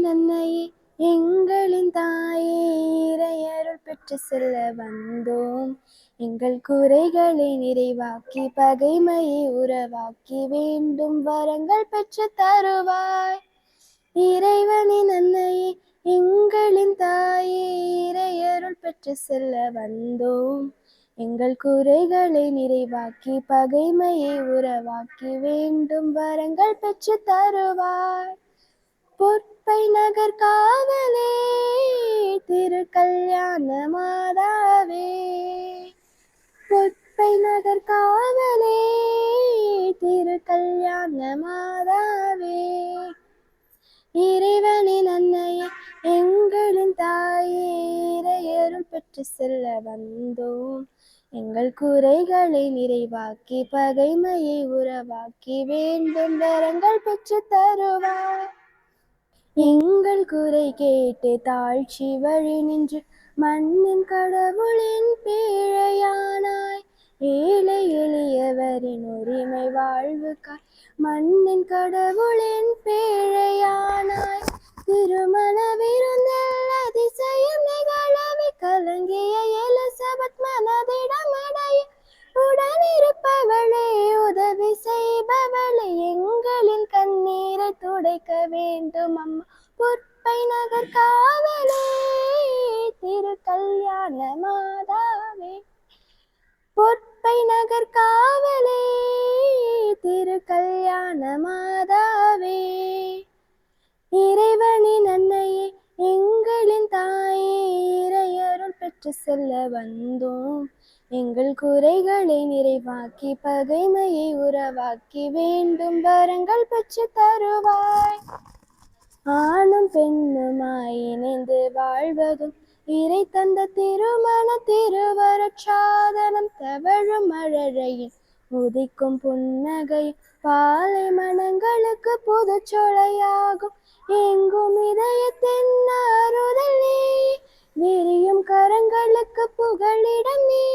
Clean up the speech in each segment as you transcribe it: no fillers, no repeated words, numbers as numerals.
நன்னையே எங்களின் தாயே, இறையருள் பெற்று செல்ல வந்தோம். எங்கள் குறைகளை நிறைவாக்கி பகைமையை உறவாக்கி வேண்டும் வரங்கள் பெற்று தருவாய். இறைவனின் அன்னையே எங்களின் தாயே, இறையருள் பெற்று செல்ல வந்தோம். எங்கள் குறைகளை நிறைவாக்கி பகைமையை உறவாக்கி வேண்டும் வரங்கள் பெற்று தருவாய். பொற்பை நகர் காவலே திரு கல்யாண மாதாவே, பொற்பை நகர் காவலே திரு கல்யாண மாதாவே, இறைவனின் அன்னையே எங்களின் தாயே, இறையருள் பெற்று செல்ல வந்தோம். எங்கள் குறைகளை நிறைவாக்கி பகைமையை உறவாக்கி வேண்டும் வரங்கள் பெற்று தருவாய். எங்கள் குறை கேட்டு தாழ்ச்சி வழி நின்று மண்ணின் கடவுளின் பேழையானாய். ஏழை எளியவரின் உரிமை வாழ்வுக்காய் மண்ணின் கடவுளின் பேழையானாய். திருமண விருந்தில் அதிசயம் நிகழவே கலங்கிய எலிசபெத் மனதிடம் அடைய உடனிருப்பவளே, உதவி செய்பவளே, எங்களின் கண்ணீரை துடைக்க வேண்டும் அம்மா. பொற்பை நகர் காவலே திரு கல்யாண மாதாவே, பொற்பை நகர் காவலே திரு கல்யாண மாதாவே, இறைவனின் அன்னையே எங்களின் தாயே, இறையருள் பெற்று செல்ல வந்தோம். எங்கள் குறைகளை நிறைவாக்கி பகைமையை உறவாக்கி வேண்டும் வரங்கள் பெற்று தருவாய். ஆணும் பெண்ணுமாய் இணைந்து வாழ்வதும் இறை தந்த திருமண திருவருட்சாதனம் தவழும் மழலையின் உதிக்கும் புன்னகையும் பாலை மனங்களுக்கு புதுச்சொலையாகும். எங்கும் இதயத்தின் ஆறுதல் நீ, விரியும் கரங்களுக்கு புகழிடம் நீ,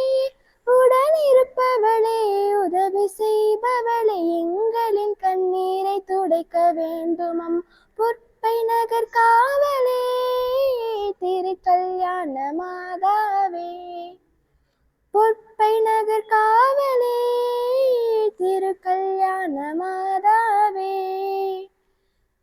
உடன் இருப்பவளே, உதவி செய்பவளே, எங்களின் கண்ணீரை துடைக்க வேண்டும் அம். பொற்பை நகர் காவலே திரு கல்யாண மாதாவே, பொற்பை நகர் காவலே திரு கல்யாண மாதாவே,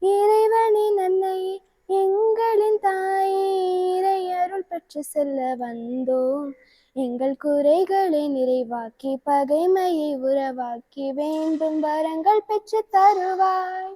இறைவனின் அன்னையே எங்களின் தாயே, இறையருள் பெற்று செல்ல வந்தோம். எங்கள் குறைகளை நிறைவாக்கி பகைமையை உறவாக்கி வேண்டும் வரங்கள் பெற்று தருவாய்.